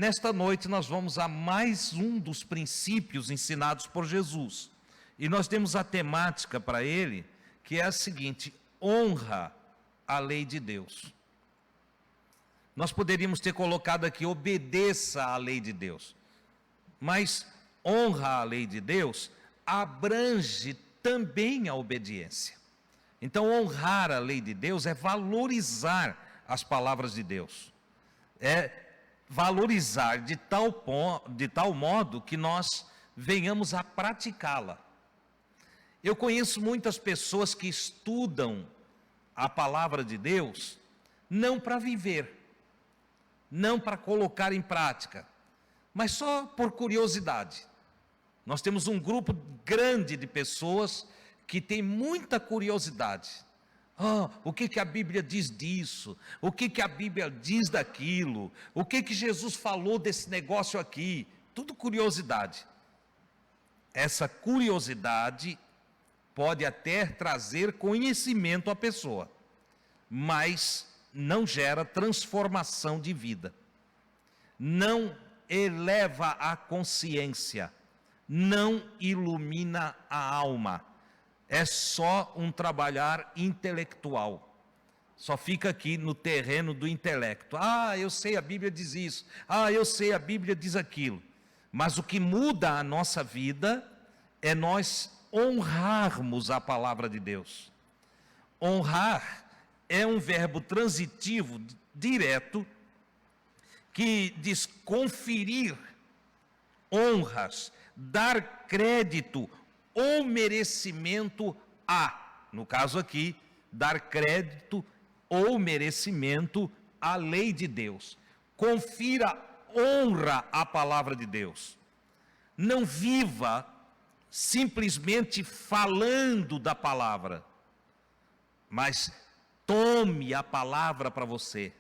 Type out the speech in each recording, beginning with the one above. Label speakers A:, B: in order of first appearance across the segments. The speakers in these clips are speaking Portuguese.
A: Nesta noite nós vamos a mais um dos princípios ensinados por Jesus. E nós temos a temática para ele, que é a seguinte: honra a lei de Deus. Nós poderíamos ter colocado aqui, obedeça à lei de Deus. Mas honra a lei de Deus abrange também a obediência. Então, honrar a lei de Deus é valorizar as palavras de Deus. É valorizar de tal modo que nós venhamos a praticá-la. Eu conheço muitas pessoas que estudam a palavra de Deus não para viver, não para colocar em prática, mas só por curiosidade. Nós temos um grupo grande de pessoas que tem muita curiosidade. O que a Bíblia diz disso? O que a Bíblia diz daquilo? O que Jesus falou desse negócio aqui? Tudo curiosidade. Essa curiosidade pode até trazer conhecimento à pessoa, mas não gera transformação de vida, não eleva a consciência, não ilumina a alma. É só um trabalhar intelectual, só fica aqui no terreno do intelecto. Eu sei, a Bíblia diz isso, eu sei, a Bíblia diz aquilo. Mas o que muda a nossa vida é nós honrarmos a palavra de Deus. Honrar é um verbo transitivo direto que diz conferir honras, dar crédito ou merecimento a, no caso aqui, dar crédito ou merecimento à lei de Deus. Confira honra à palavra de Deus. Não viva simplesmente falando da palavra, mas tome a palavra para você,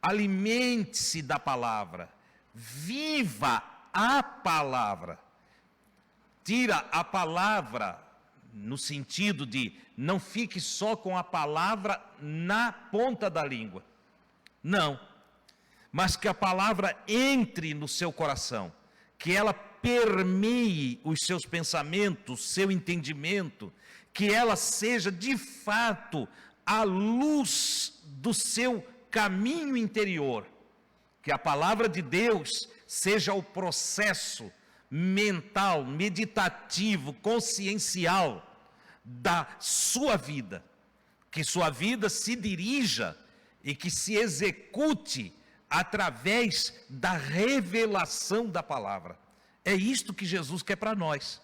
A: alimente-se da palavra, viva a palavra. Tira a palavra no sentido de não fique só com a palavra na ponta da língua, não, mas que a palavra entre no seu coração, que ela permeie os seus pensamentos, seu entendimento, que ela seja de fato a luz do seu caminho interior, que a palavra de Deus seja o processo mental, meditativo, consciencial da sua vida, que sua vida se dirija e que se execute através da revelação da palavra. É isto que Jesus quer para nós.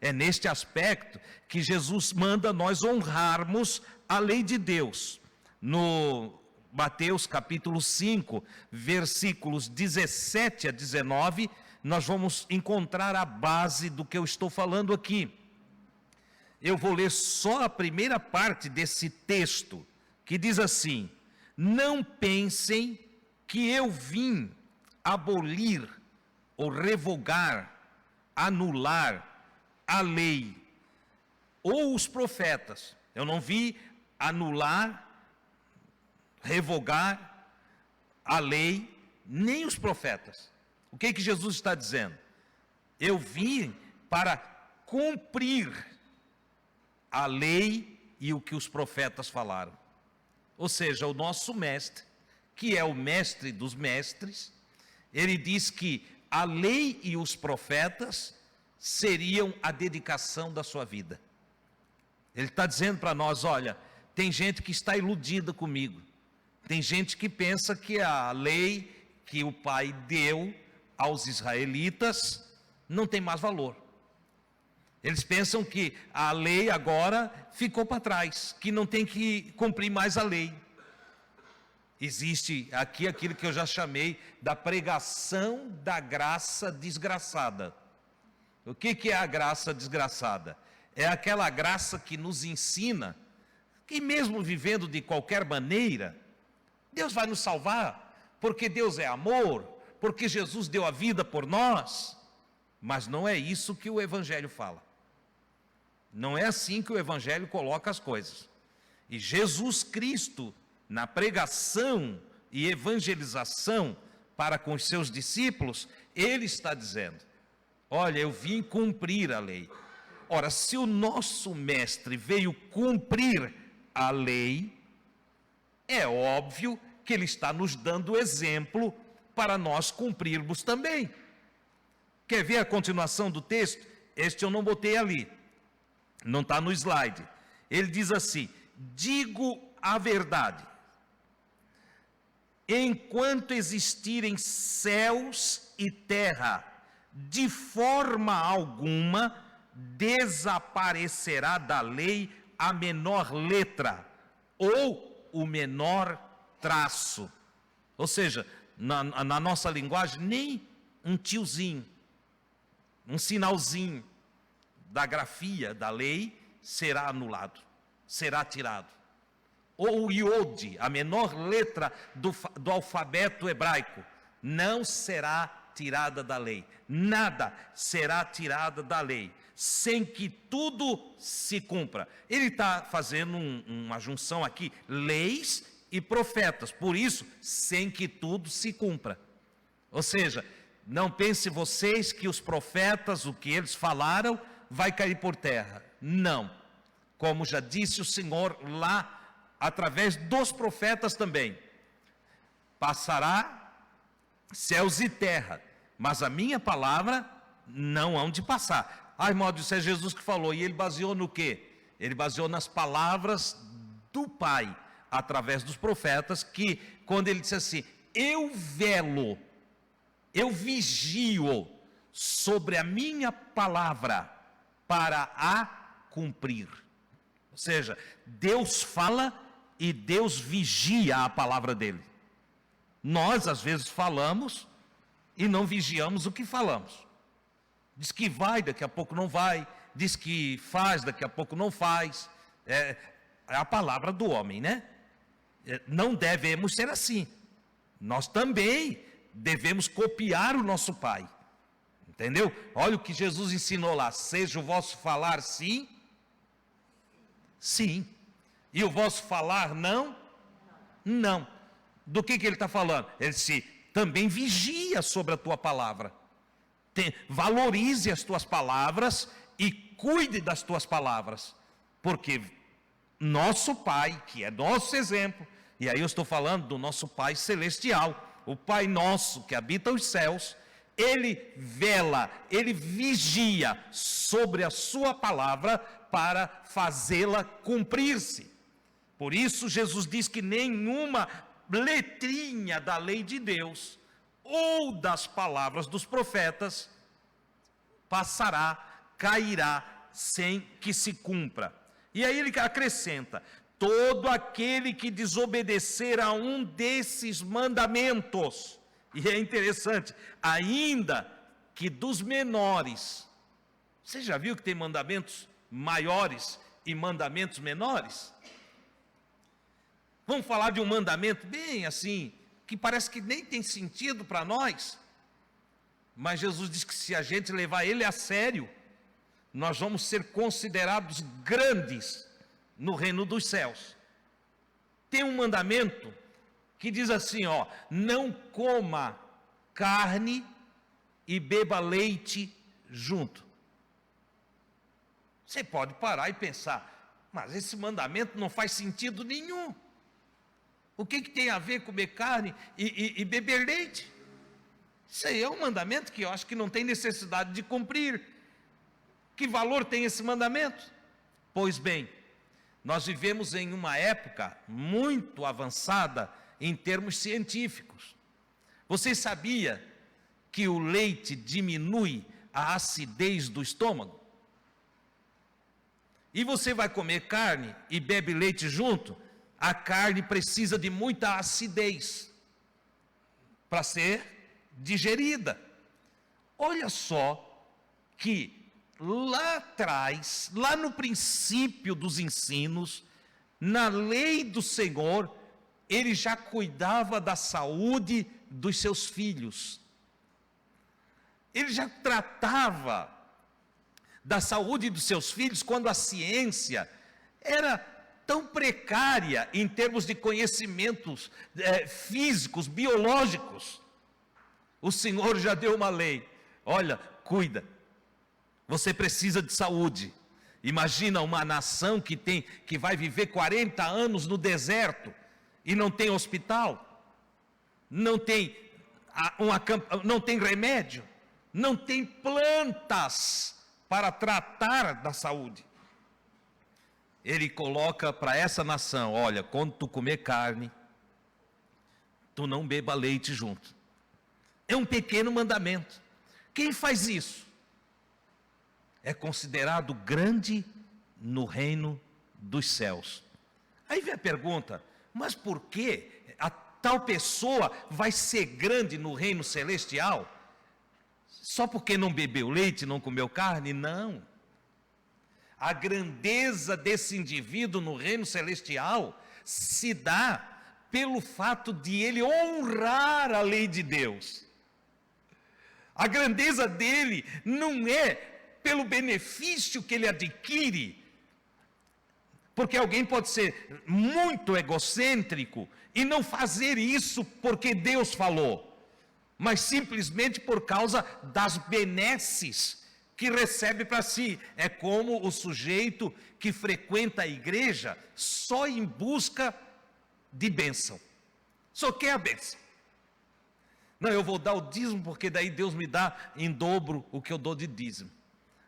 A: É neste aspecto que Jesus manda nós honrarmos a lei de Deus. No Mateus capítulo 5, versículos 17 a 19, nós vamos encontrar a base do que eu estou falando aqui. Eu vou ler só a primeira parte desse texto, que diz assim: não pensem que eu vim abolir ou revogar, anular a lei ou os profetas. Eu não vi anular, revogar a lei, nem os profetas. O que Jesus está dizendo? Eu vim para cumprir a lei e o que os profetas falaram. Ou seja, o nosso mestre, que é o mestre dos mestres, ele diz que a lei e os profetas seriam a dedicação da sua vida. Ele está dizendo para nós: olha, tem gente que está iludida comigo, tem gente que pensa que a lei que o Pai deu aos israelitas não tem mais valor. Eles pensam que a lei agora ficou para trás, que não tem que cumprir mais a lei. Existe aqui aquilo que eu já chamei da pregação da graça desgraçada. O que é a graça desgraçada? É aquela graça que nos ensina que mesmo vivendo de qualquer maneira, Deus vai nos salvar, porque Deus é amor, porque Jesus deu a vida por nós. Mas não é isso que o Evangelho fala. Não é assim que o Evangelho coloca as coisas. E Jesus Cristo, na pregação e evangelização, para com os seus discípulos, ele está dizendo: olha, eu vim cumprir a lei. Ora, se o nosso mestre veio cumprir a lei, é óbvio que ele está nos dando exemplo para nós cumprirmos também. Quer ver a continuação do texto? Este eu não botei ali, não está no slide. Ele diz assim: digo a verdade, enquanto existirem céus e terra, de forma alguma desaparecerá da lei a menor letra ou o menor traço. Ou seja, na nossa linguagem, nem um tiozinho, um sinalzinho da grafia da lei será anulado, será tirado. Ou o iode, a menor letra do alfabeto hebraico, não será tirada da lei. Nada será tirada da lei, sem que tudo se cumpra. Ele está fazendo uma junção aqui, leis e profetas, por isso, sem que tudo se cumpra. Ou seja, não pense vocês que os profetas, o que eles falaram, vai cair por terra. Não. Como já disse o Senhor lá, através dos profetas também, passará céus e terra, mas a minha palavra não hão de passar. Irmão, isso é Jesus que falou, e ele baseou no quê? Ele baseou nas palavras do Pai, através dos profetas, que quando ele disse assim: eu velo, eu vigio sobre a minha palavra para a cumprir. Ou seja, Deus fala e Deus vigia a palavra dele. Nós às vezes falamos e não vigiamos o que falamos. Diz que vai, daqui a pouco não vai. Diz que faz, daqui a pouco não faz. É a palavra do homem, né? Não devemos ser assim. Nós também devemos copiar o nosso Pai. Entendeu? Olha o que Jesus ensinou lá: seja o vosso falar sim, sim. E o vosso falar não, não. Do que ele está falando? Ele disse: também vigia sobre a tua palavra. Valorize as tuas palavras e cuide das tuas palavras. Porque nosso Pai, que é nosso exemplo, e aí eu estou falando do nosso Pai celestial, o Pai nosso que habita os céus, ele vela, ele vigia sobre a sua palavra para fazê-la cumprir-se. Por isso Jesus diz que nenhuma letrinha da lei de Deus ou das palavras dos profetas passará, cairá sem que se cumpra. E aí ele acrescenta: todo aquele que desobedecer a um desses mandamentos. E é interessante, ainda que dos menores. Você já viu que tem mandamentos maiores e mandamentos menores? Vamos falar de um mandamento bem assim, que parece que nem tem sentido para nós. Mas Jesus diz que se a gente levar ele a sério, nós vamos ser considerados grandes no reino dos céus. Tem um mandamento que diz assim, ó: não coma carne e beba leite junto. Você pode parar e pensar: mas esse mandamento não faz sentido nenhum. O que tem a ver comer carne e beber leite? Isso aí é um mandamento que eu acho que não tem necessidade de cumprir. Que valor tem esse mandamento? Pois bem, nós vivemos em uma época muito avançada em termos científicos. Você sabia que o leite diminui a acidez do estômago? E você vai comer carne e bebe leite junto? A carne precisa de muita acidez para ser digerida. Olha só que lá atrás, lá no princípio dos ensinos, na lei do Senhor, ele já cuidava da saúde dos seus filhos. Ele já tratava da saúde dos seus filhos quando a ciência era tão precária em termos de conhecimentos físicos, biológicos. O Senhor já deu uma lei. Olha, cuida. Você precisa de saúde. Imagina uma nação que vai viver 40 anos no deserto e não tem hospital, não tem não tem remédio, não tem plantas para tratar da saúde. Ele coloca para essa nação: olha, quando tu comer carne, tu não beba leite junto. É um pequeno mandamento. Quem faz isso é considerado grande no reino dos céus. Aí vem a pergunta: mas por que a tal pessoa vai ser grande no reino celestial? Só porque não bebeu leite, não comeu carne? Não. A grandeza desse indivíduo no reino celestial se dá pelo fato de ele honrar a lei de Deus. A grandeza dele não é pelo benefício que ele adquire, porque alguém pode ser muito egocêntrico e não fazer isso porque Deus falou, mas simplesmente por causa das benesses que recebe para si. É como o sujeito que frequenta a igreja só em busca de bênção, só quer a bênção. Não, eu vou dar o dízimo porque daí Deus me dá em dobro o que eu dou de dízimo.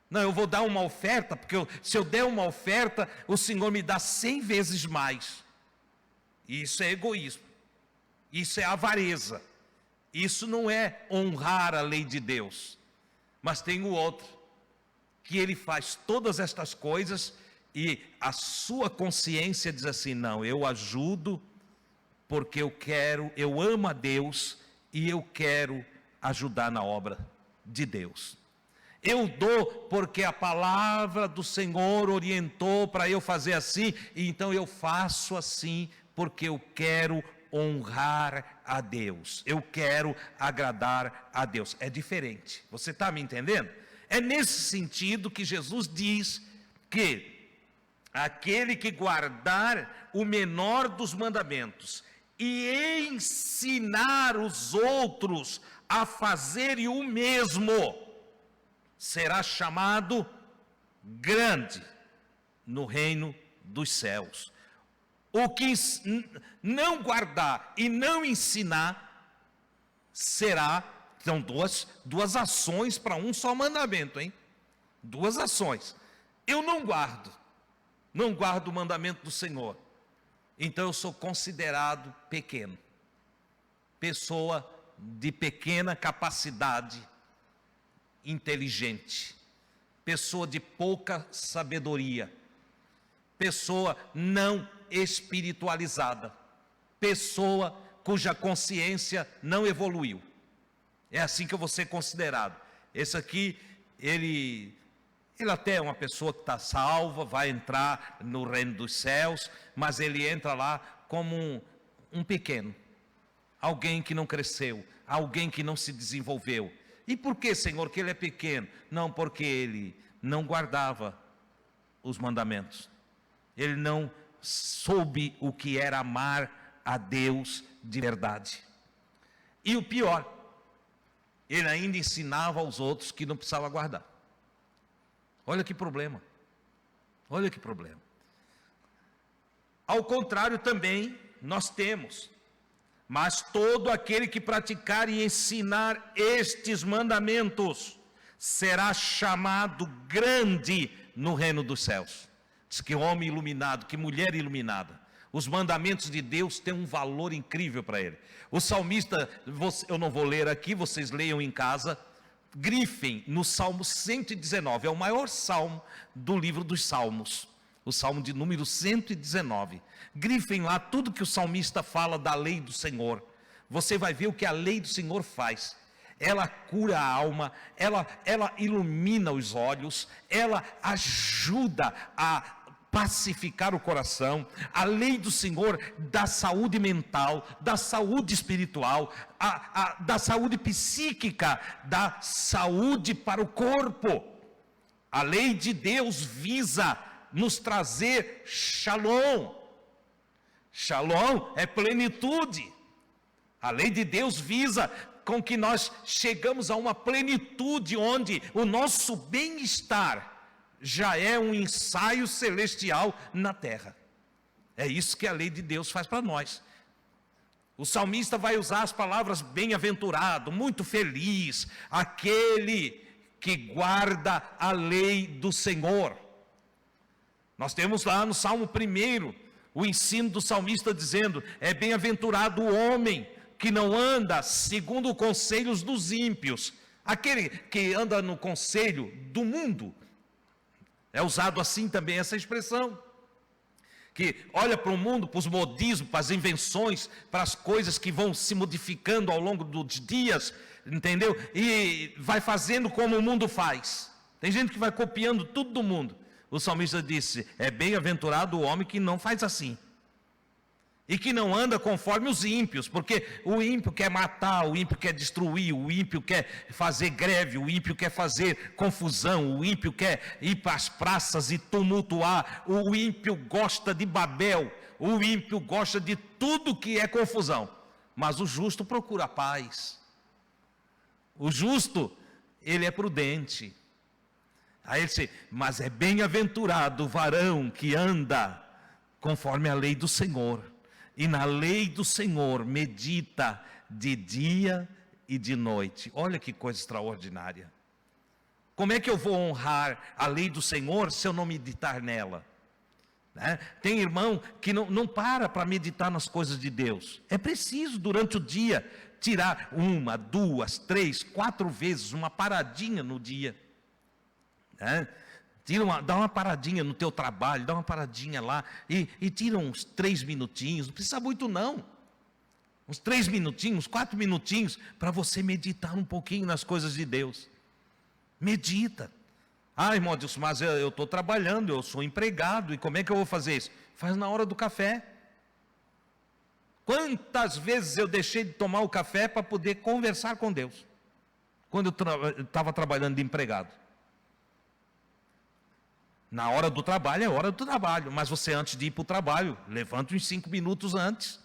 A: Não, eu vou dar uma oferta porque se eu der uma oferta, o Senhor me dá 100 vezes mais. Isso é egoísmo, isso é avareza, isso não é honrar a lei de Deus. Mas tem o outro, que ele faz todas estas coisas e a sua consciência diz assim: não, eu ajudo porque eu amo a Deus e eu quero ajudar na obra de Deus. Eu dou porque a palavra do Senhor orientou para eu fazer assim, e então eu faço assim porque eu quero honrar a Deus, eu quero agradar a Deus. É diferente, você está me entendendo? É nesse sentido que Jesus diz que aquele que guardar o menor dos mandamentos e ensinar os outros a fazerem o mesmo, será chamado grande no reino dos céus. O que não guardar e não ensinar são duas ações para um só mandamento, hein? Duas ações. Eu não guardo o mandamento do Senhor, então eu sou considerado pequeno, pessoa de pequena capacidade inteligente, pessoa de pouca sabedoria, pessoa não espiritualizada, pessoa cuja consciência não evoluiu. É assim que eu vou ser considerado. Esse aqui, ele até é uma pessoa que está salva, vai entrar no reino dos céus, mas ele entra lá como um pequeno, alguém que não cresceu, alguém que não se desenvolveu. E por que, Senhor, que ele é pequeno? Não, porque ele não guardava os mandamentos, ele não soube o que era amar a Deus de verdade. E o pior, ele ainda ensinava aos outros que não precisava guardar. Olha que problema, olha que problema. Ao contrário também nós temos: mas todo aquele que praticar e ensinar estes mandamentos será chamado grande no reino dos céus. Diz que homem iluminado, que mulher iluminada. Os mandamentos de Deus têm um valor incrível para ele. O salmista, eu não vou ler aqui, vocês leiam em casa, grifem no Salmo 119, é o maior salmo do livro dos Salmos, o salmo de número 119. Grifem lá tudo que o salmista fala da lei do Senhor. Você vai ver o que a lei do Senhor faz. Ela cura a alma, ela ilumina os olhos, ela ajuda a pacificar o coração. A lei do Senhor dá saúde mental, dá saúde espiritual, da saúde psíquica, dá saúde para o corpo. A lei de Deus visa nos trazer shalom. Shalom é plenitude. A lei de Deus visa com que nós chegamos a uma plenitude onde o nosso bem-estar já é um ensaio celestial na terra. É isso que a lei de Deus faz para nós. O salmista vai usar as palavras bem-aventurado, muito feliz, aquele que guarda a lei do Senhor. Nós temos lá no Salmo 1, o ensino do salmista dizendo: é bem-aventurado o homem que não anda segundo os conselhos dos ímpios. Aquele que anda no conselho do mundo. É usado assim também essa expressão. Que olha para o mundo, para os modismos, para as invenções, para as coisas que vão se modificando ao longo dos dias, entendeu? E vai fazendo como o mundo faz. Tem gente que vai copiando tudo do mundo. O salmista disse: é bem-aventurado o homem que não faz assim. E que não anda conforme os ímpios, porque o ímpio quer matar, o ímpio quer destruir, o ímpio quer fazer greve, o ímpio quer fazer confusão, o ímpio quer ir para as praças e tumultuar, o ímpio gosta de Babel, o ímpio gosta de tudo que é confusão, mas o justo procura a paz. O justo, ele é prudente. Aí ele diz: mas é bem-aventurado o varão que anda conforme a lei do Senhor. E na lei do Senhor medita de dia e de noite. Olha que coisa extraordinária. Como é que eu vou honrar a lei do Senhor se eu não meditar nela? Né? Tem irmão que não para meditar nas coisas de Deus. É preciso durante o dia tirar 1, 2, 3, 4 vezes uma paradinha no dia. Né? Dá uma paradinha no teu trabalho, dá uma paradinha lá e tira uns 3 minutinhos, não precisa muito não. Uns 3 minutinhos, 4 minutinhos, para você meditar um pouquinho nas coisas de Deus. Medita. Ah, irmão Adilson, mas eu estou trabalhando, eu sou empregado, e como é que eu vou fazer isso? Faz na hora do café. Quantas vezes eu deixei de tomar o café para poder conversar com Deus? Quando eu estava trabalhando de empregado. Na hora do trabalho, é hora do trabalho. Mas você, antes de ir para o trabalho, levante uns 5 minutos antes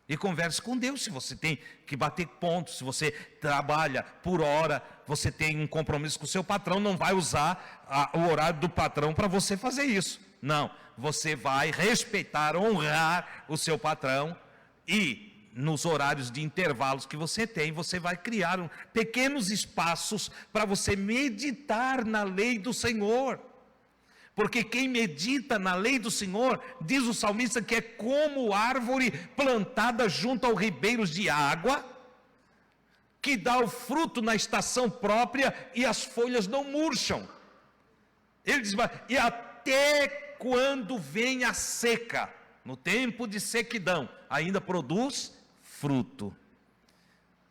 A: e converse com Deus. Se você tem que bater pontos, se você trabalha por hora, você tem um compromisso com o seu patrão, não vai usar o horário do patrão para você fazer isso. Não, você vai respeitar, honrar o seu patrão e nos horários de intervalos que você tem, você vai criar pequenos espaços para você meditar na lei do Senhor. Porque quem medita na lei do Senhor, diz o salmista, que é como árvore plantada junto aos ribeiros de água, que dá o fruto na estação própria e as folhas não murcham. Ele diz: e até quando vem a seca, no tempo de sequidão, ainda produz fruto.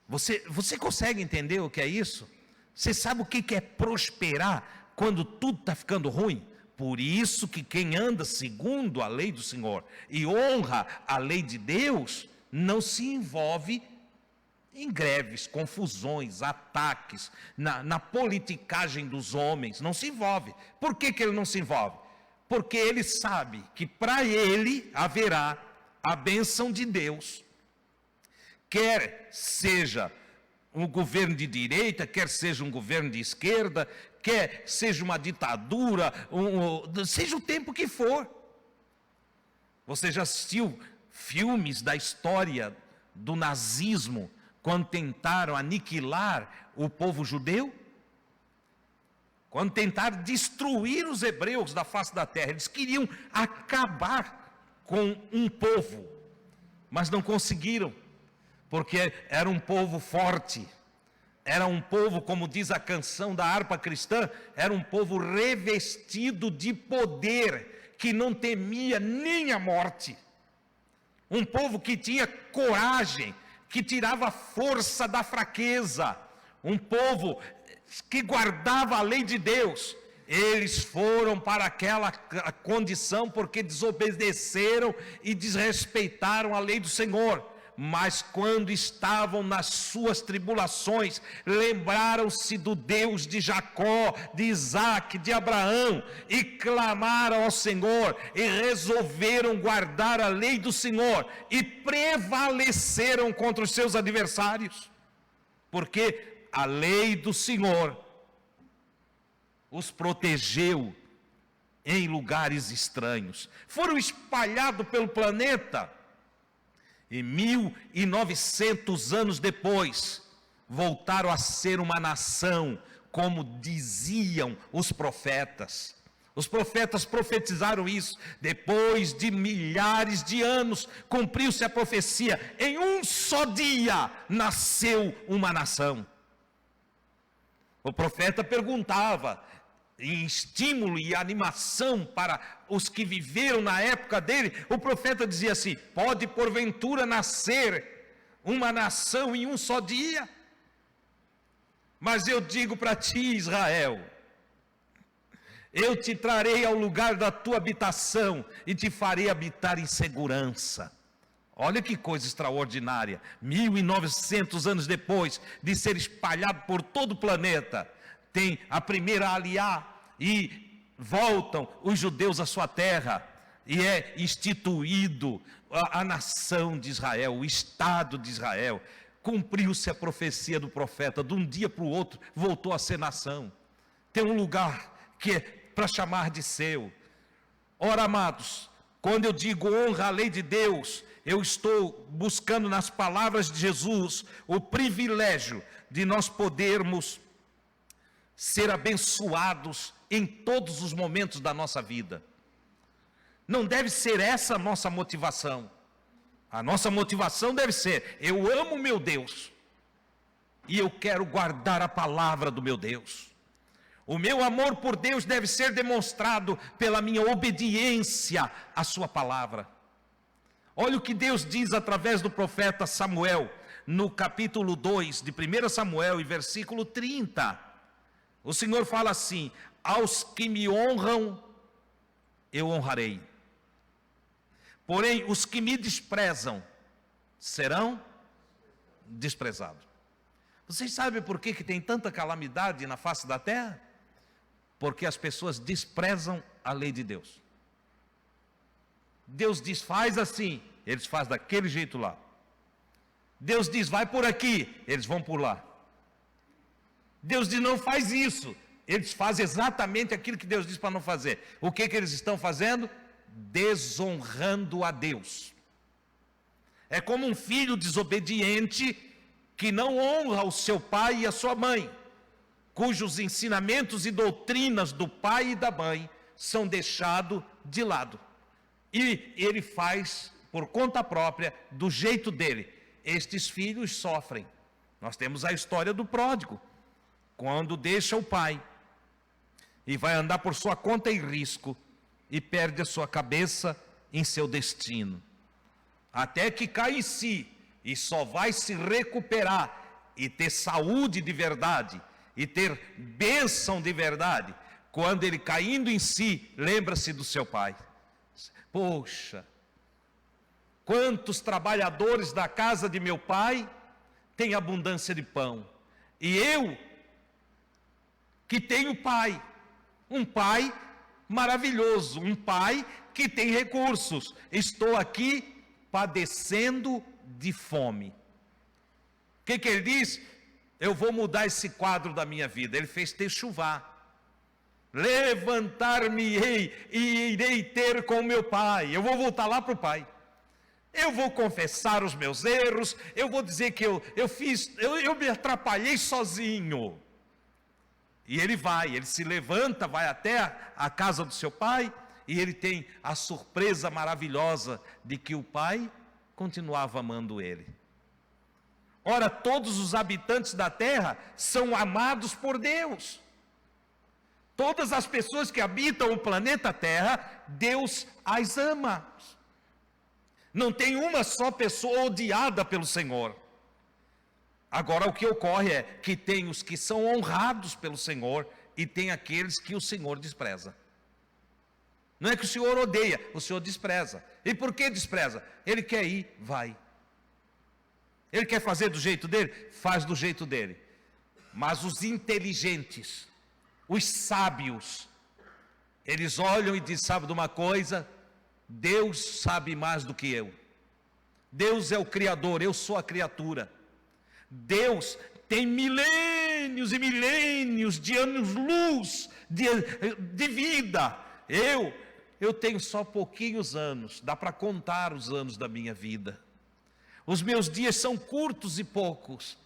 A: Você consegue entender o que é isso? Você sabe o que é prosperar quando tudo está ficando ruim? Por isso que quem anda segundo a lei do Senhor e honra a lei de Deus, não se envolve em greves, confusões, ataques, na politicagem dos homens, não se envolve. Por que ele não se envolve? Porque ele sabe que para ele haverá a bênção de Deus, quer seja um governo de direita, quer seja um governo de esquerda, quer seja uma ditadura, seja o tempo que for. Você já assistiu filmes da história do nazismo, quando tentaram aniquilar o povo judeu? Quando tentaram destruir os hebreus da face da terra, eles queriam acabar com um povo, mas não conseguiram, porque era um povo forte. Era um povo, como diz a canção da harpa cristã, era um povo revestido de poder, que não temia nem a morte. Um povo que tinha coragem, que tirava força da fraqueza. Um povo que guardava a lei de Deus. Eles foram para aquela condição porque desobedeceram e desrespeitaram a lei do Senhor. Mas quando estavam nas suas tribulações, lembraram-se do Deus de Jacó, de Isaac, de Abraão, e clamaram ao Senhor, e resolveram guardar a lei do Senhor, e prevaleceram contra os seus adversários. porque a lei do Senhor os protegeu em lugares estranhos. Foram espalhados pelo planeta. E 1900 anos depois, voltaram a ser uma nação, como diziam os profetas. Os profetas profetizaram isso. Depois de milhares de anos, cumpriu-se a profecia. Em um só dia, nasceu uma nação. O profeta perguntava, em estímulo e animação para os que viveram na época dele, o profeta dizia assim: pode porventura nascer uma nação em um só dia? Mas eu digo para ti, Israel, eu te trarei ao lugar da tua habitação e te farei habitar em segurança. Olha que coisa extraordinária. 1900 anos depois de ser espalhado por todo o planeta, tem a primeira aliá e voltam os judeus à sua terra e é instituído a nação de Israel, o Estado de Israel. Cumpriu-se a profecia do profeta, de um dia para o outro voltou a ser nação. Tem um lugar que é para chamar de seu. Ora, amados, quando eu digo honra a lei de Deus, eu estou buscando nas palavras de Jesus o privilégio de nós podermos ser abençoados em todos os momentos da nossa vida. Não deve ser essa a nossa motivação. A nossa motivação deve ser: eu amo meu Deus e eu quero guardar a palavra do meu Deus. O meu amor por Deus deve ser demonstrado pela minha obediência à sua palavra. Olha o que Deus diz através do profeta Samuel, no capítulo 2 de 1 Samuel, e versículo 30. O Senhor fala assim: aos que me honram, eu honrarei. Porém, os que me desprezam, serão desprezados. Vocês sabem por que tem tanta calamidade na face da terra? Porque as pessoas desprezam a lei de Deus. Deus diz, faz assim, eles fazem daquele jeito lá. Deus diz, vai por aqui, eles vão por lá. Deus diz, não faz isso, eles fazem exatamente aquilo que Deus diz para não fazer. O que eles estão fazendo? Desonrando a Deus. É como um filho desobediente que não honra o seu pai e a sua mãe, cujos ensinamentos e doutrinas do pai e da mãe são deixados de lado. E ele faz por conta própria, do jeito dele. Estes filhos sofrem. Nós temos a história do pródigo, quando deixa o pai e vai andar por sua conta e risco e perde a sua cabeça em seu destino, até que cai em si e só vai se recuperar e ter saúde de verdade e ter bênção de verdade quando ele, caindo em si, lembra-se do seu pai. Poxa, quantos trabalhadores da casa de meu pai têm abundância de pão, e eu que tenho pai, um pai maravilhoso, um pai que tem recursos, estou aqui padecendo de fome. O que ele diz? Eu vou mudar esse quadro da minha vida. Ele fez techuvá. Levantar-me-ei e irei ter com meu pai. Eu vou voltar lá para o pai. Eu vou confessar os meus erros. Eu vou dizer que eu me atrapalhei sozinho. E ele se levanta, vai até a casa do seu pai, e ele tem a surpresa maravilhosa de que o pai continuava amando ele. Ora, todos os habitantes da terra são amados por Deus. Todas as pessoas que habitam o planeta Terra, Deus as ama. Não tem uma só pessoa odiada pelo Senhor. Agora o que ocorre é que tem os que são honrados pelo Senhor e tem aqueles que o Senhor despreza. Não é que o Senhor odeia, o Senhor despreza. E por que despreza? Ele quer ir, vai. Ele quer fazer do jeito dele? Faz do jeito dele. Mas os inteligentes, os sábios, eles olham e dizem, sabe de uma coisa? Deus sabe mais do que eu. Deus é o Criador, eu sou a criatura. Deus tem milênios e milênios de anos-luz de vida. Eu tenho só pouquinhos anos, dá para contar os anos da minha vida. Os meus dias são curtos e poucos.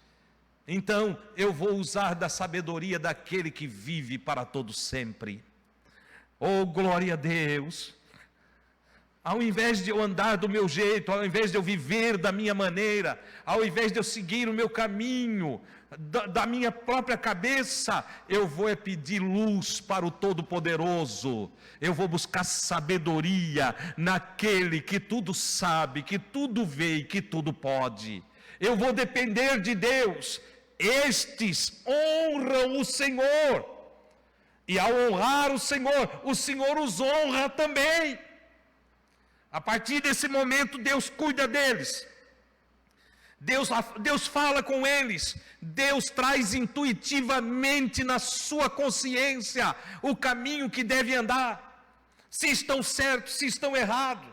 A: Então eu vou usar da sabedoria daquele que vive para todo sempre. Oh, glória a Deus! Ao invés de eu andar do meu jeito, ao invés de eu viver da minha maneira, ao invés de eu seguir o meu caminho, da minha própria cabeça, eu vou pedir luz para o Todo-Poderoso. Eu vou buscar sabedoria naquele que tudo sabe, que tudo vê e que tudo pode. Eu vou depender de Deus. Estes honram o Senhor. E ao honrar o Senhor os honra também. A partir desse momento, Deus cuida deles. Deus fala com eles. Deus traz intuitivamente na sua consciência o caminho que deve andar. Se estão certos, se estão errados.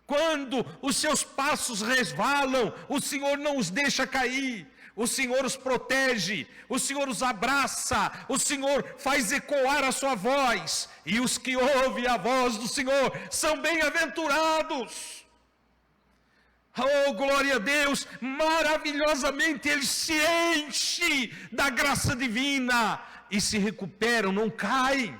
A: Quando os seus passos resvalam, o Senhor não os deixa cair. O Senhor os protege, o Senhor os abraça, o Senhor faz ecoar a sua voz, e os que ouvem a voz do Senhor são bem-aventurados. Oh, glória a Deus, maravilhosamente eles se enchem da graça divina, e se recuperam, não caem.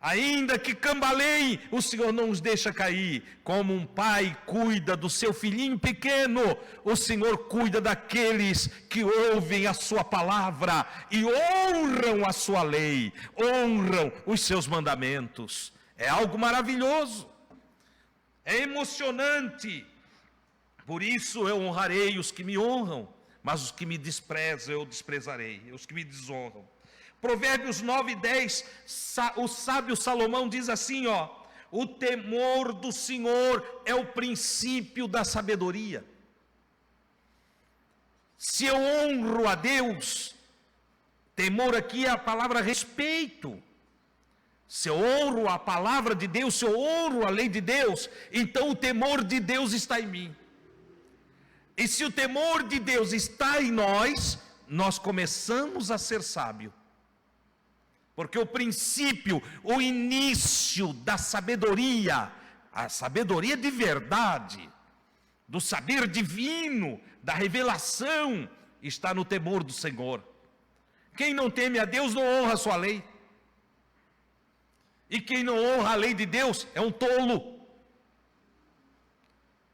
A: Ainda que cambaleiem, o Senhor não os deixa cair. Como um pai cuida do seu filhinho pequeno, o Senhor cuida daqueles que ouvem a sua palavra e honram a sua lei, honram os seus mandamentos. É algo maravilhoso, é emocionante. Por isso eu honrarei os que me honram, mas os que me desprezam eu desprezarei, os que me desonram. Provérbios 9:10, o sábio Salomão diz assim, o temor do Senhor é o princípio da sabedoria. Se eu honro a Deus, temor aqui é a palavra respeito. Se eu honro a palavra de Deus, se eu honro a lei de Deus, então o temor de Deus está em mim. E se o temor de Deus está em nós começamos a ser sábios. Porque o princípio, o início da sabedoria, a sabedoria de verdade, do saber divino, da revelação, está no temor do Senhor. Quem não teme a Deus não honra a sua lei. E quem não honra a lei de Deus é um tolo,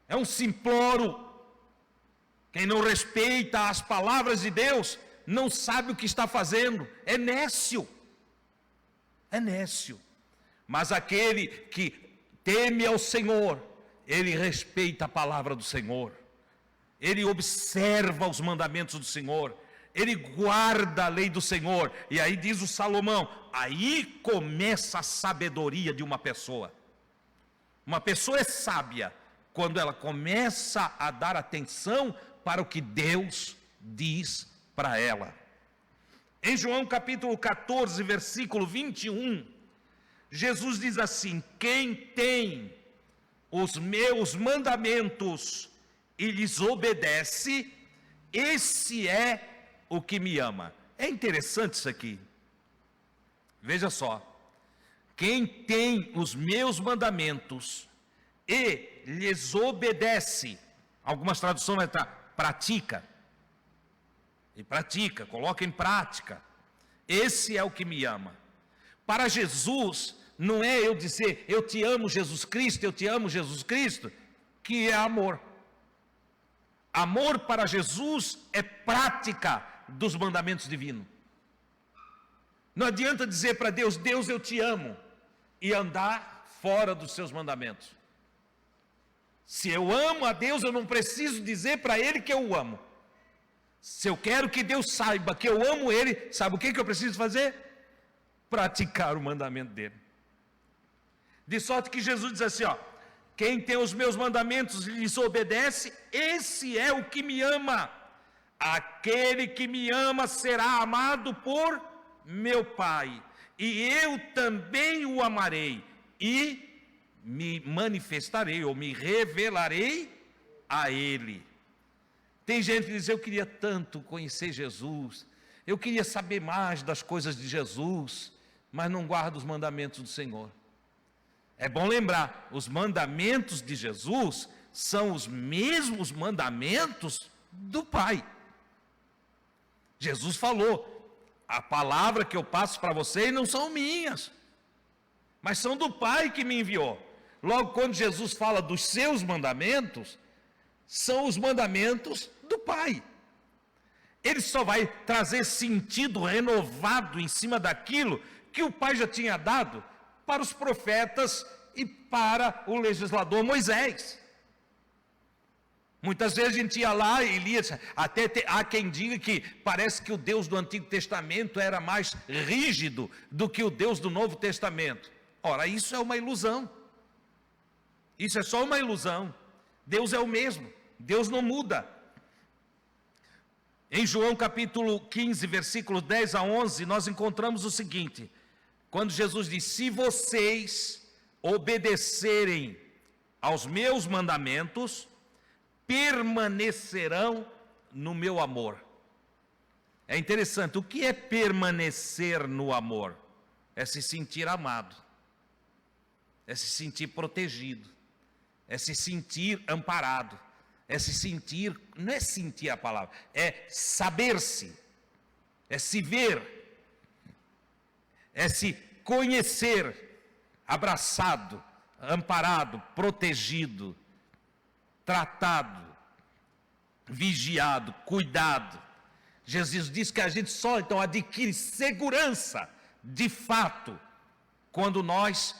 A: é um simplório. Quem não respeita as palavras de Deus não sabe o que está fazendo, é nécio. É nécio. Mas aquele que teme ao Senhor, ele respeita a palavra do Senhor, ele observa os mandamentos do Senhor, ele guarda a lei do Senhor. E aí diz o Salomão, aí começa a sabedoria de uma pessoa. Uma pessoa é sábia quando ela começa a dar atenção para o que Deus diz para ela. Em João capítulo 14, versículo 21, Jesus diz assim: quem tem os meus mandamentos e lhes obedece, esse é o que me ama. É interessante isso aqui. Veja só. Quem tem os meus mandamentos e lhes obedece, algumas traduções vai estar, pratica. E pratica, coloca em prática. Esse é o que me ama. Para Jesus, não é eu dizer, eu te amo Jesus Cristo, eu te amo Jesus Cristo, que é amor. Amor para Jesus é prática dos mandamentos divinos. Não adianta dizer para Deus, Deus eu te amo, e andar fora dos seus mandamentos. Se eu amo a Deus, eu não preciso dizer para Ele que eu o amo. Se eu quero que Deus saiba que eu amo Ele, sabe o que eu preciso fazer? Praticar o mandamento dEle. De sorte que Jesus diz assim, quem tem os meus mandamentos e lhes obedece, esse é o que me ama. Aquele que me ama será amado por meu Pai, e eu também o amarei, e me manifestarei, ou me revelarei a Ele. Tem gente que diz: eu queria tanto conhecer Jesus, eu queria saber mais das coisas de Jesus, mas não guarda os mandamentos do Senhor. É bom lembrar, os mandamentos de Jesus são os mesmos mandamentos do Pai. Jesus falou: a palavra que eu passo para vocês não são minhas, mas são do Pai que me enviou. Logo, quando Jesus fala dos seus mandamentos, são os mandamentos do Pai. Ele só vai trazer sentido renovado em cima daquilo que o Pai já tinha dado para os profetas e para o legislador Moisés. Muitas vezes a gente ia lá e lia, há quem diga que parece que o Deus do Antigo Testamento era mais rígido do que o Deus do Novo Testamento. Ora, isso é uma ilusão. Isso é só uma ilusão. Deus é o mesmo, Deus não muda. Em João capítulo 15, versículos 10 a 11, nós encontramos o seguinte: quando Jesus diz: se vocês obedecerem aos meus mandamentos, permanecerão no meu amor. É interessante, o que é permanecer no amor? É se sentir amado, é se sentir protegido, é se sentir amparado, é se sentir, não é sentir a palavra, é saber-se, é se ver, é se conhecer, abraçado, amparado, protegido, tratado, vigiado, cuidado. Jesus diz que a gente só então adquire segurança, de fato, quando nós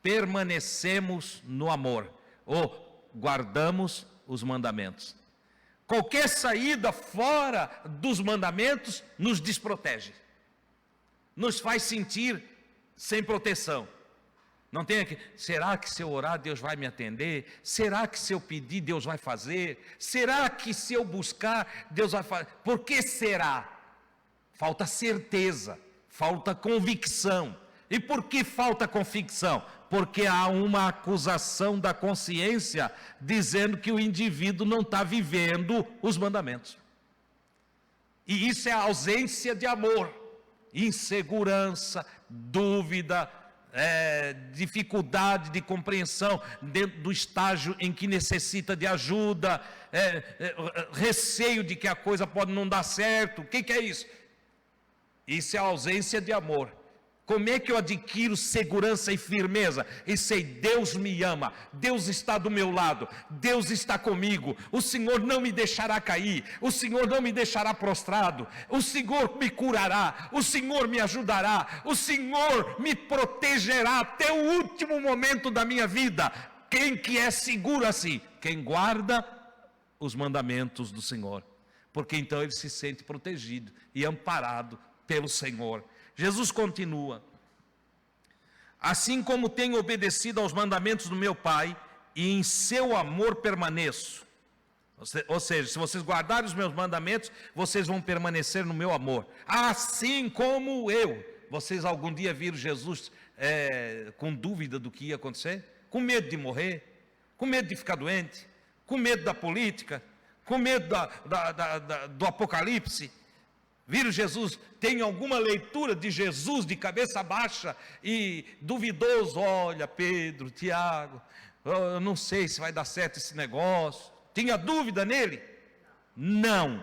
A: permanecemos no amor, ou guardamos os mandamentos. Qualquer saída fora dos mandamentos nos desprotege, nos faz sentir sem proteção. Não tem aqui: será que se eu orar Deus vai me atender? Será que se eu pedir Deus vai fazer? Será que se eu buscar Deus vai fazer? Por que será? Falta certeza, falta convicção. E por que falta convicção? Porque há uma acusação da consciência dizendo que o indivíduo não está vivendo os mandamentos. E isso é a ausência de amor, insegurança, dúvida, dificuldade de compreensão dentro do estágio em que necessita de ajuda, receio de que a coisa pode não dar certo. O que é isso? Isso é a ausência de amor. Como é que eu adquiro segurança e firmeza? E sei: Deus me ama, Deus está do meu lado, Deus está comigo, o Senhor não me deixará cair, o Senhor não me deixará prostrado, o Senhor me curará, o Senhor me ajudará, o Senhor me protegerá até o último momento da minha vida. Quem que é seguro assim? Quem guarda os mandamentos do Senhor, porque então ele se sente protegido e amparado pelo Senhor. Jesus continua: assim como tenho obedecido aos mandamentos do meu Pai, e em seu amor permaneço. Ou seja, se vocês guardarem os meus mandamentos, vocês vão permanecer no meu amor. Assim como eu. Vocês algum dia viram Jesus com dúvida do que ia acontecer? Com medo de morrer? Com medo de ficar doente? Com medo da política? Com medo do apocalipse? Viram Jesus? Tem alguma leitura de Jesus de cabeça baixa e duvidoso? Olha, Pedro, Tiago, eu não sei se vai dar certo esse negócio. Tinha dúvida nele? Não.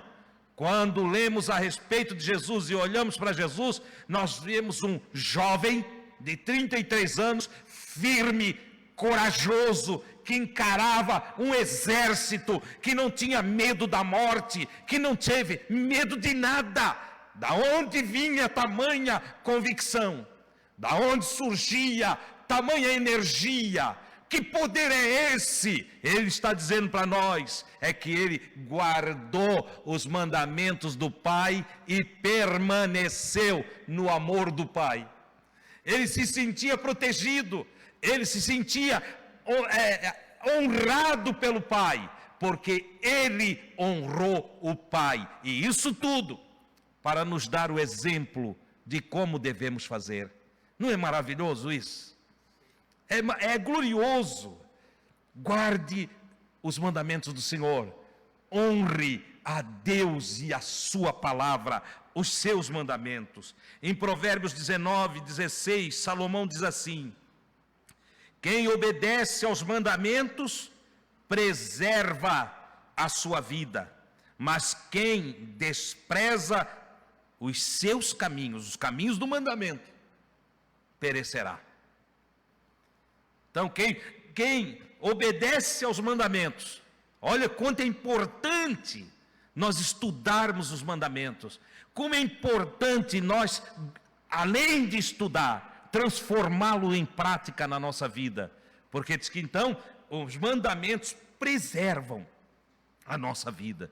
A: Quando lemos a respeito de Jesus e olhamos para Jesus, nós vemos um jovem de 33 anos, firme, corajoso, que encarava um exército, que não tinha medo da morte, que não teve medo de nada. Da onde vinha tamanha convicção? Da onde surgia tamanha energia? Que poder é esse? Ele está dizendo para nós, é que ele guardou os mandamentos do Pai e permaneceu no amor do Pai. Ele se sentia protegido, ele se sentia honrado pelo Pai, porque ele honrou o Pai. E isso tudo para nos dar o exemplo de como devemos fazer. Não é maravilhoso isso? É glorioso. Guarde os mandamentos do Senhor, honre a Deus e a sua palavra, os seus mandamentos. Em Provérbios 19:16, Salomão diz assim: quem obedece aos mandamentos preserva a sua vida, mas quem despreza os seus caminhos, os caminhos do mandamento, perecerá. Então quem obedece aos mandamentos, olha quanto é importante nós estudarmos os mandamentos, como é importante nós, além de estudar, transformá-lo em prática na nossa vida, porque diz que então os mandamentos preservam a nossa vida.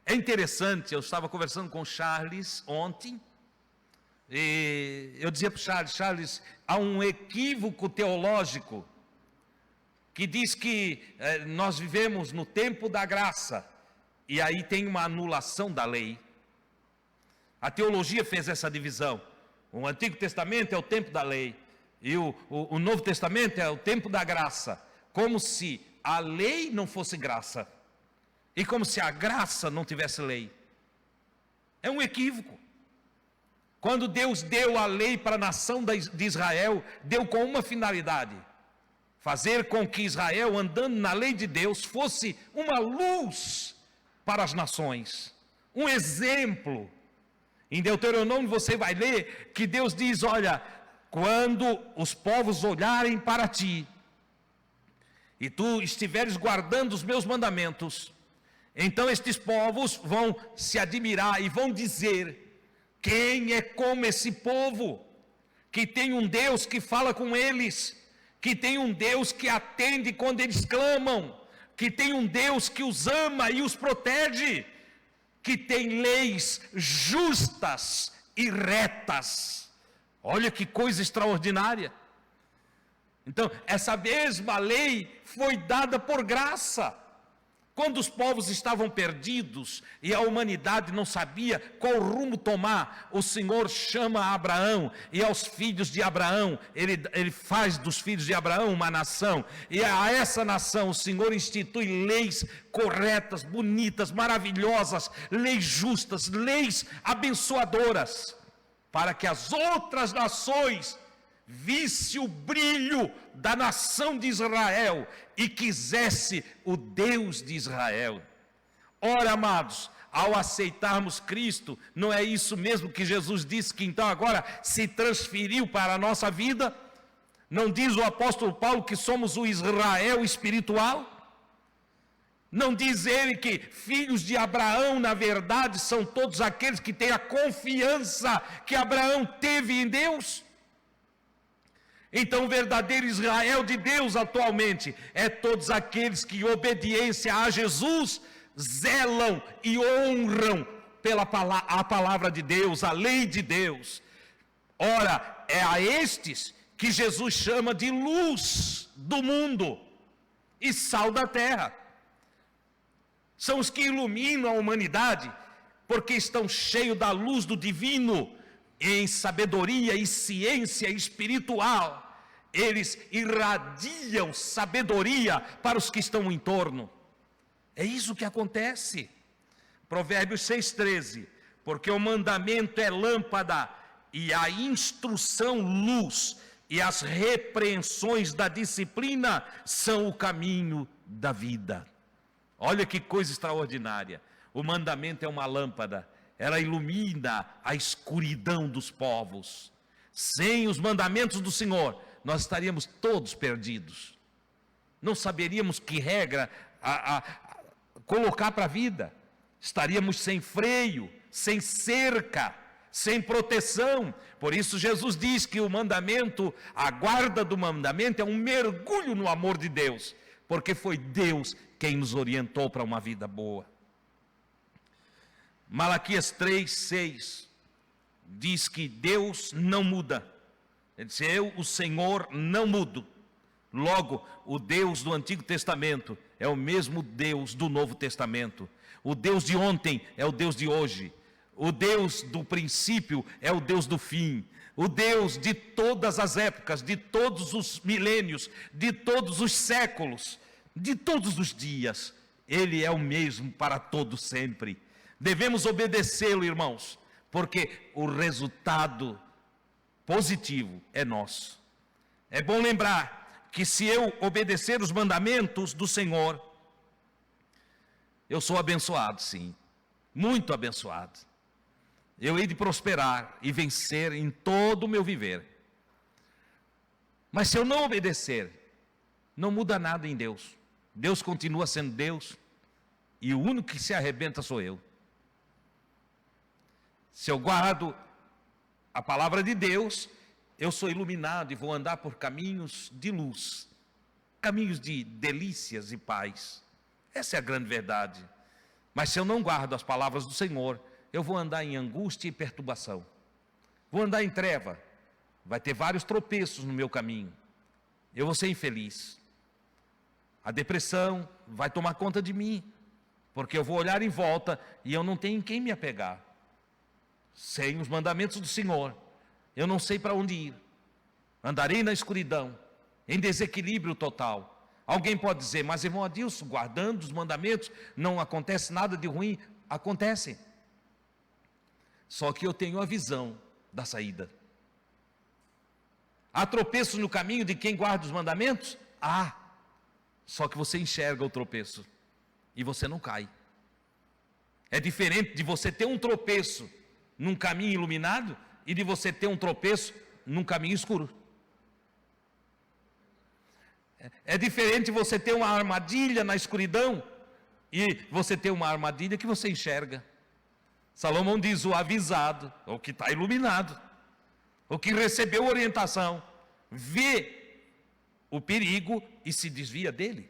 A: É interessante, eu estava conversando com o Charles ontem, e eu dizia para o Charles, há um equívoco teológico, que diz que nós vivemos no tempo da graça, e aí tem uma anulação da lei. A teologia fez essa divisão. O Antigo Testamento é o tempo da lei, e o Novo Testamento é o tempo da graça, como se a lei não fosse graça, e como se a graça não tivesse lei. É um equívoco. Quando Deus deu a lei para a nação de Israel, deu com uma finalidade: fazer com que Israel, andando na lei de Deus, fosse uma luz para as nações, um exemplo. Em Deuteronômio você vai ler que Deus diz: olha, quando os povos olharem para ti, e tu estiveres guardando os meus mandamentos, então estes povos vão se admirar e vão dizer: quem é como esse povo, que tem um Deus que fala com eles, que tem um Deus que atende quando eles clamam, que tem um Deus que os ama e os protege, que tem leis justas e retas. Olha que coisa extraordinária. Então, essa mesma lei foi dada por graça. Quando os povos estavam perdidos e a humanidade não sabia qual rumo tomar, o Senhor chama Abraão, e aos filhos de Abraão, ele faz dos filhos de Abraão uma nação, e a essa nação o Senhor institui leis corretas, bonitas, maravilhosas, leis justas, leis abençoadoras, para que as outras nações visse o brilho da nação de Israel e quisesse o Deus de Israel. Ora, amados, ao aceitarmos Cristo, não é isso mesmo que Jesus disse, que então agora se transferiu para a nossa vida? Não diz o apóstolo Paulo que somos o Israel espiritual? Não diz ele que filhos de Abraão, na verdade, são todos aqueles que têm a confiança que Abraão teve em Deus? Então o verdadeiro Israel de Deus atualmente é todos aqueles que, em obediência a Jesus, zelam e honram a palavra de Deus, a lei de Deus. Ora, é a estes que Jesus chama de luz do mundo e sal da terra. São os que iluminam a humanidade, porque estão cheios da luz do divino, em sabedoria e ciência espiritual. Eles irradiam sabedoria para os que estão em torno. É isso que acontece. Provérbios 6,13: porque o mandamento é lâmpada e a instrução luz, e as repreensões da disciplina são o caminho da vida. Olha que coisa extraordinária. O mandamento é uma lâmpada, ela ilumina a escuridão dos povos. Sem os mandamentos do Senhor, nós estaríamos todos perdidos. Não saberíamos que regra colocar para a vida. Estaríamos sem freio, sem cerca, sem proteção. Por isso Jesus diz que o mandamento, a guarda do mandamento é um mergulho no amor de Deus, porque foi Deus quem nos orientou para uma vida boa. Malaquias 3:6 diz que Deus não muda. Ele diz: eu, o Senhor, não mudo. Logo, o Deus do Antigo Testamento é o mesmo Deus do Novo Testamento. O Deus de ontem é o Deus de hoje. O Deus do princípio é o Deus do fim. O Deus de todas as épocas, de todos os milênios, de todos os séculos, de todos os dias. Ele é o mesmo para todos sempre. Devemos obedecê-lo, irmãos, porque o resultado positivo é nosso. É bom lembrar que se eu obedecer os mandamentos do Senhor, eu sou abençoado, sim, muito abençoado. Eu hei de prosperar e vencer em todo o meu viver. Mas se eu não obedecer, não muda nada em Deus. Deus continua sendo Deus e o único que se arrebenta sou eu. Se eu guardo a palavra de Deus, eu sou iluminado e vou andar por caminhos de luz, caminhos de delícias e paz. Essa é a grande verdade. Mas se eu não guardo as palavras do Senhor, eu vou andar em angústia e perturbação. Vou andar em treva. Vai ter vários tropeços no meu caminho. Eu vou ser infeliz. A depressão vai tomar conta de mim, porque eu vou olhar em volta e eu não tenho em quem me apegar. Sem os mandamentos do Senhor, eu não sei para onde ir. Andarei na escuridão, em desequilíbrio total. Alguém pode dizer, mas irmão Adilson, guardando os mandamentos, não acontece nada de ruim. Acontece. Só que eu tenho a visão da saída. Há tropeços no caminho de quem guarda os mandamentos? Há. Só que você enxerga o tropeço e você não cai. É diferente de você ter um tropeço num caminho iluminado e de você ter um tropeço num caminho escuro. É diferente você ter uma armadilha na escuridão e você ter uma armadilha que você enxerga. Salomão diz, o avisado, o que está iluminado, o que recebeu orientação, vê o perigo e se desvia dele.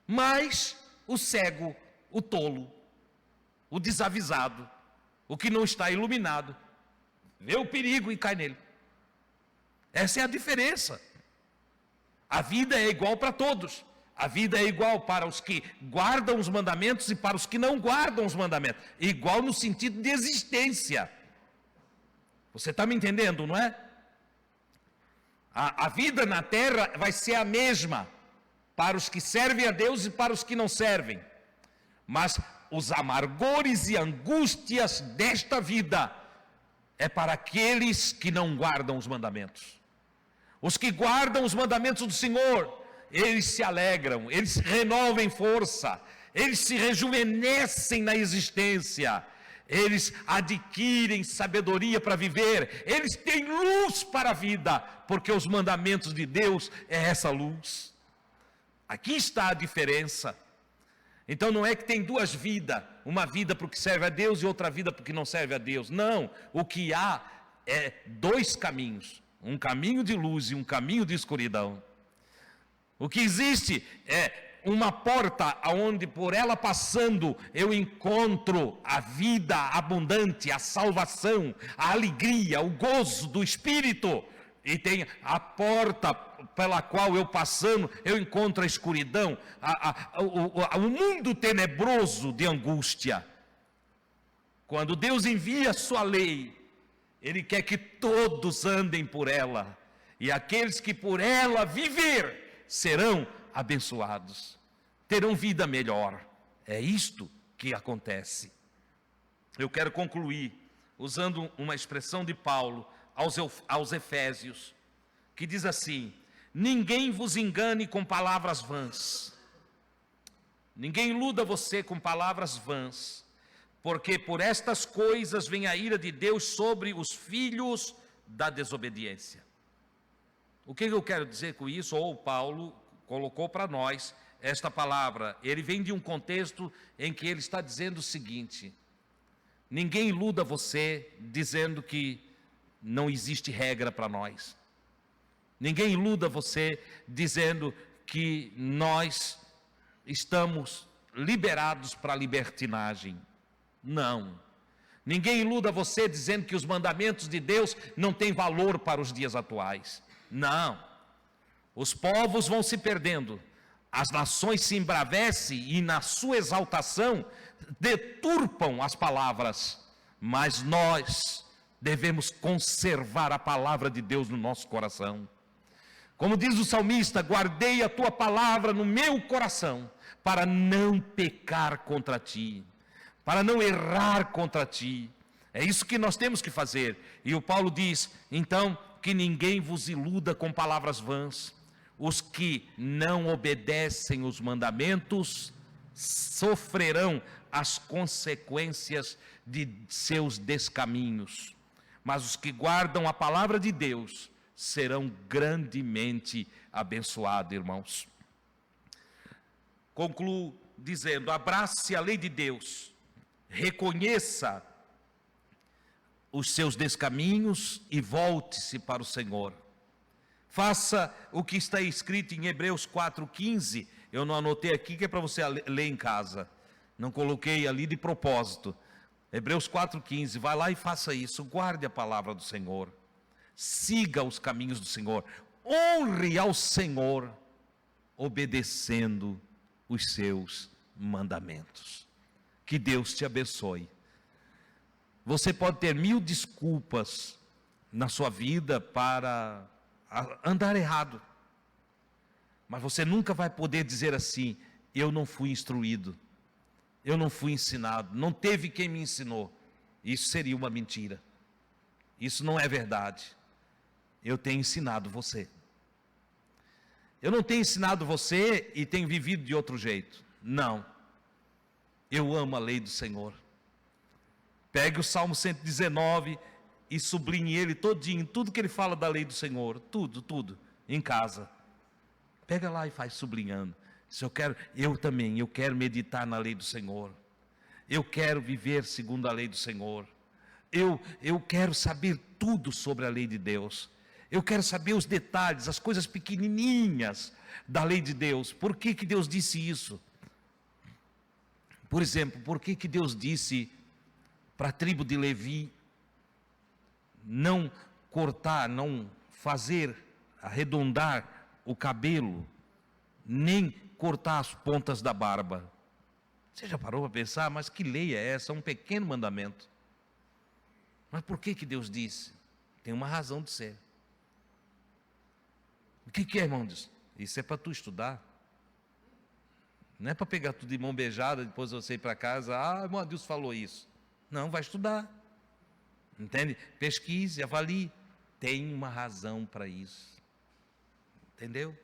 A: Mas o cego, o tolo, o desavisado, o que não está iluminado, vê o perigo e cai nele. Essa é a diferença. A vida é igual para todos. A vida é igual para os que guardam os mandamentos e para os que não guardam os mandamentos. Igual no sentido de existência. Você está me entendendo, não é? A vida na terra vai ser a mesma para os que servem a Deus e para os que não servem. Mas os amargores e angústias desta vida é para aqueles que não guardam os mandamentos. Os que guardam os mandamentos do Senhor, eles se alegram, eles renovam em força, eles se rejuvenescem na existência, eles adquirem sabedoria para viver, eles têm luz para a vida, porque os mandamentos de Deus é essa luz. Aqui está a diferença. Então não é que tem duas vidas, uma vida para o que serve a Deus e outra vida para o que não serve a Deus. Não, o que há é dois caminhos, um caminho de luz e um caminho de escuridão. O que existe é uma porta onde por ela passando eu encontro a vida abundante, a salvação, a alegria, o gozo do Espírito. E tem a porta pela qual eu passando, eu encontro a escuridão, o mundo tenebroso de angústia. Quando Deus envia a sua lei, Ele quer que todos andem por ela, e aqueles que por ela viver, serão abençoados, terão vida melhor. É isto que acontece. Eu quero concluir usando uma expressão de Paulo aos Efésios, que diz assim: ninguém vos engane com palavras vãs, ninguém iluda você com palavras vãs, porque por estas coisas vem a ira de Deus sobre os filhos da desobediência. O que eu quero dizer com isso? Ou Paulo colocou para nós esta palavra, ele vem de um contexto em que ele está dizendo o seguinte: ninguém iluda você dizendo que não existe regra para nós. Ninguém iluda você dizendo que nós estamos liberados para a libertinagem. Não. Ninguém iluda você dizendo que os mandamentos de Deus não têm valor para os dias atuais. Não. Os povos vão se perdendo, as nações se embravecem e na sua exaltação deturpam as palavras, mas nós devemos conservar a palavra de Deus no nosso coração. Como diz o salmista, guardei a tua palavra no meu coração, para não pecar contra ti, para não errar contra ti. É isso que nós temos que fazer. E o Paulo diz, então, que ninguém vos iluda com palavras vãs. Os que não obedecem os mandamentos sofrerão as consequências de seus descaminhos. Mas os que guardam a palavra de Deus serão grandemente abençoados, irmãos. Concluo dizendo, abrace a lei de Deus, reconheça os seus descaminhos e volte-se para o Senhor. Faça o que está escrito em Hebreus 4,15, eu não anotei aqui, que é para você ler em casa, não coloquei ali de propósito. Hebreus 4,15, vai lá e faça isso, guarde a palavra do Senhor, siga os caminhos do Senhor, honre ao Senhor, obedecendo os seus mandamentos. Que Deus te abençoe. Você pode ter 1000 desculpas na sua vida para andar errado, mas você nunca vai poder dizer assim, eu não fui instruído, eu não fui ensinado, não teve quem me ensinou. Isso seria uma mentira, isso não é verdade. Eu tenho ensinado você. Eu não tenho ensinado você e tenho vivido de outro jeito, não. Eu amo a lei do Senhor. Pegue o Salmo 119 e sublinhe ele todinho, tudo que ele fala da lei do Senhor, tudo, em casa. Pega lá e faz sublinhando. Se eu quero meditar na lei do Senhor. Eu quero viver segundo a lei do Senhor. Eu quero saber tudo sobre a lei de Deus. Eu quero saber os detalhes, as coisas pequenininhas da lei de Deus. Por que que Deus disse isso? Por exemplo, por que que Deus disse para a tribo de Levi não cortar, não fazer, arredondar o cabelo, nem cortar as pontas da barba? Você já parou para pensar, mas que lei é essa? É um pequeno mandamento. Mas por que que Deus disse? Tem uma razão de ser. O que é, irmãos? Isso é para tu estudar. Não é para pegar tudo de mão beijada, depois você ir para casa, irmão, Deus falou isso. Não, vai estudar. Entende? Pesquise, avalie. Tem uma razão para isso. Entendeu?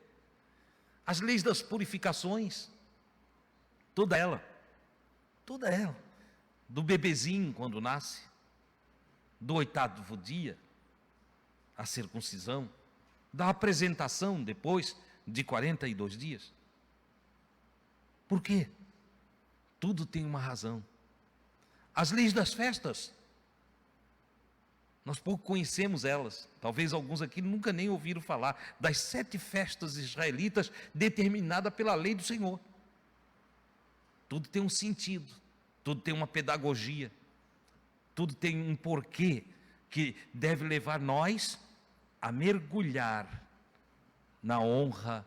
A: As leis das purificações, toda ela, do bebezinho quando nasce, do 8º dia, a circuncisão, da apresentação depois de 42 dias. Por quê? Tudo tem uma razão. As leis das festas, nós pouco conhecemos elas, talvez alguns aqui nunca nem ouviram falar, das 7 festas israelitas determinadas pela lei do Senhor. Tudo tem um sentido, tudo tem uma pedagogia, tudo tem um porquê que deve levar nós a mergulhar na honra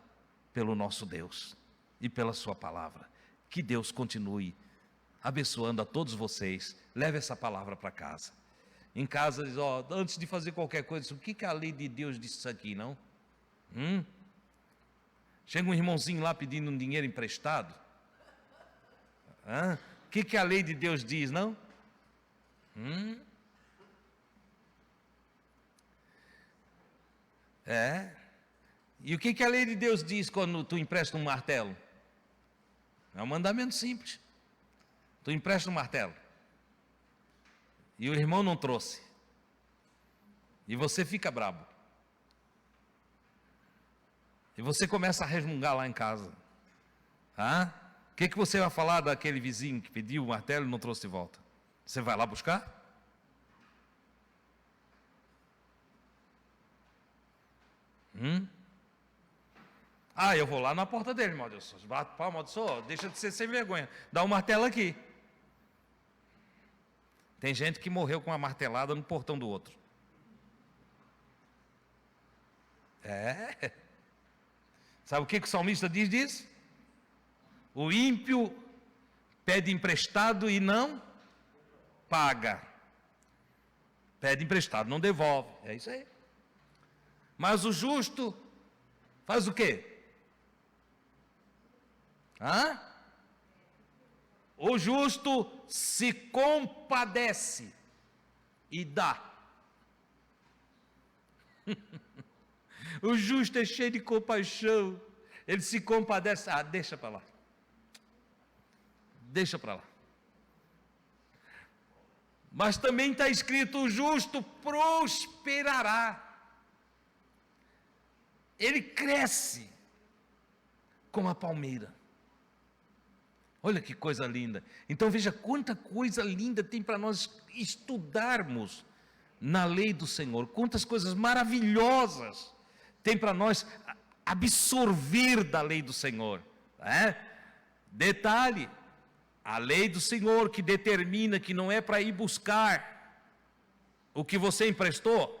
A: pelo nosso Deus e pela sua palavra. Que Deus continue abençoando a todos vocês. Leve essa palavra para casa. Em casa diz, antes de fazer qualquer coisa, o que a lei de Deus disse isso aqui, não? Chega um irmãozinho lá pedindo um dinheiro emprestado. O que a lei de Deus diz, não? E o que a lei de Deus diz quando tu empresta um martelo? É um mandamento simples. Tu empresta um martelo e o irmão não trouxe, e você fica brabo, e você começa a resmungar lá em casa. O que você vai falar daquele vizinho que pediu o martelo e não trouxe de volta? Você vai lá buscar? Eu vou lá na porta dele, meu Deus, bato palma, amaldiçoa, deixa de ser sem vergonha, dá um martelo aqui. Tem gente que morreu com uma martelada no portão do outro. Sabe o que o salmista diz disso? O ímpio pede emprestado e não paga. Pede emprestado, não devolve. É isso aí. Mas o justo Faz o quê? O justo se compadece e dá. O justo é cheio de compaixão, ele se compadece. Deixa para lá. Deixa para lá. Mas também está escrito: o justo prosperará. Ele cresce como a palmeira. Olha que coisa linda. Então veja quanta coisa linda tem para nós estudarmos na lei do Senhor. Quantas coisas maravilhosas tem para nós absorver da lei do Senhor. Detalhe, a lei do Senhor que determina que não é para ir buscar o que você emprestou,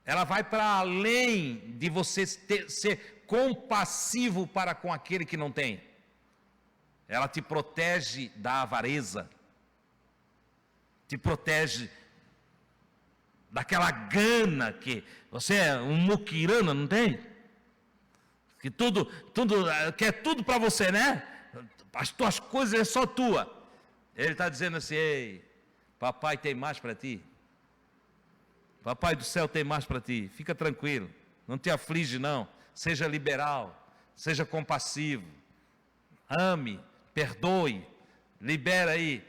A: ela vai para além de você ser compassivo para com aquele que não tem. Ela te protege da avareza, te protege daquela gana que você é um muquirana, não tem? Que tudo quer tudo para você, né? As tuas coisas é só tua. Ele está dizendo assim: ei, papai tem mais para ti. Papai do céu tem mais para ti. Fica tranquilo, não te aflige não. Seja liberal, seja compassivo, ame, perdoe, libera aí.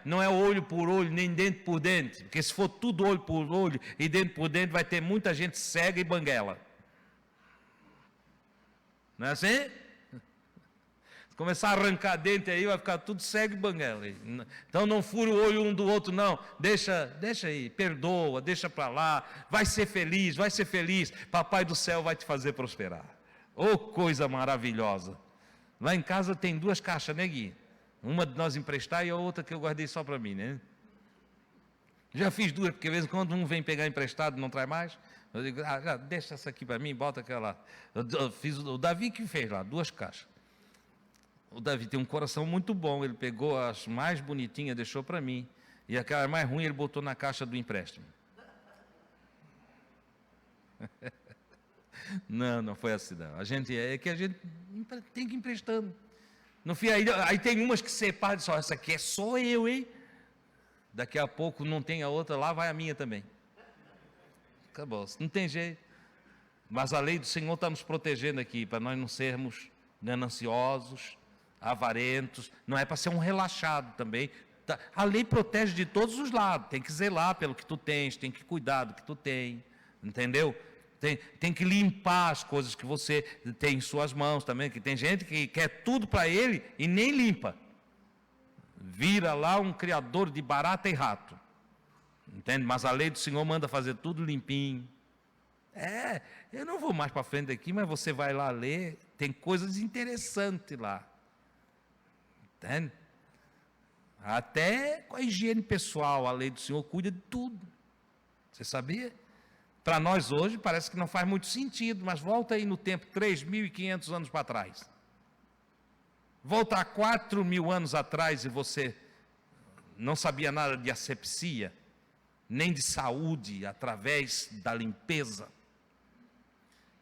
A: Não é olho por olho, nem dente por dente, porque se for tudo olho por olho e dente por dente, vai ter muita gente cega e banguela. Não é assim? Se começar a arrancar dente aí, vai ficar tudo cego e banguela. Então não fura o olho um do outro não, deixa aí, perdoa, deixa para lá, vai ser feliz, papai do céu vai te fazer prosperar. Oh, coisa maravilhosa. Lá em casa tem 2 caixas, né, Gui? Uma de nós emprestar e a outra que eu guardei só para mim, né? Já fiz 2, porque de vez em quando um vem pegar emprestado e não traz mais. Eu digo: já deixa essa aqui para mim, bota aquela. Eu fiz o Davi que fez lá, 2 caixas. O Davi tem um coração muito bom, ele pegou as mais bonitinhas, deixou para mim. E aquela mais ruim ele botou na caixa do empréstimo. Não foi assim não. A gente tem que ir emprestando. No fim, aí tem umas que separam, só essa aqui é só eu, hein? Daqui a pouco não tem a outra, lá vai a minha também. Acabou, não tem jeito. Mas a lei do Senhor está nos protegendo aqui, para nós não sermos gananciosos, avarentos. Não é para ser um relaxado também. A lei protege de todos os lados. Tem que zelar pelo que tu tens, tem que cuidar do que tu tem, entendeu? Tem que limpar as coisas que você tem em suas mãos também, que tem gente que quer tudo para ele e nem limpa. Vira lá um criador de barata e rato. Entende? Mas a lei do Senhor manda fazer tudo limpinho. Eu não vou mais para frente aqui, mas você vai lá ler, tem coisas interessantes lá. Entende? Até com a higiene pessoal, a lei do Senhor cuida de tudo. Você sabia? Para nós hoje parece que não faz muito sentido, mas volta aí no tempo, 3.500 anos para trás. Volta a 4.000 anos atrás e você não sabia nada de asepsia, nem de saúde através da limpeza.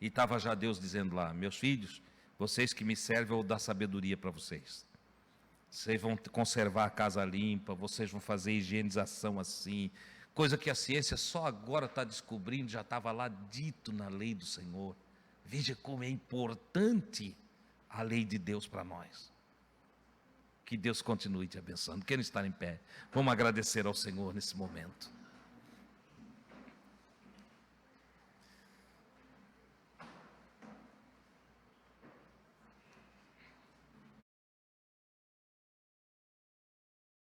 A: E estava já Deus dizendo lá: meus filhos, vocês que me servem, eu vou dar sabedoria para vocês. Vocês vão conservar a casa limpa, vocês vão fazer higienização assim, coisa que a ciência só agora está descobrindo, já estava lá dito na lei do Senhor. Veja como é importante a lei de Deus para nós. Que Deus continue te abençoando. Querem estar em pé? Vamos agradecer ao Senhor nesse momento.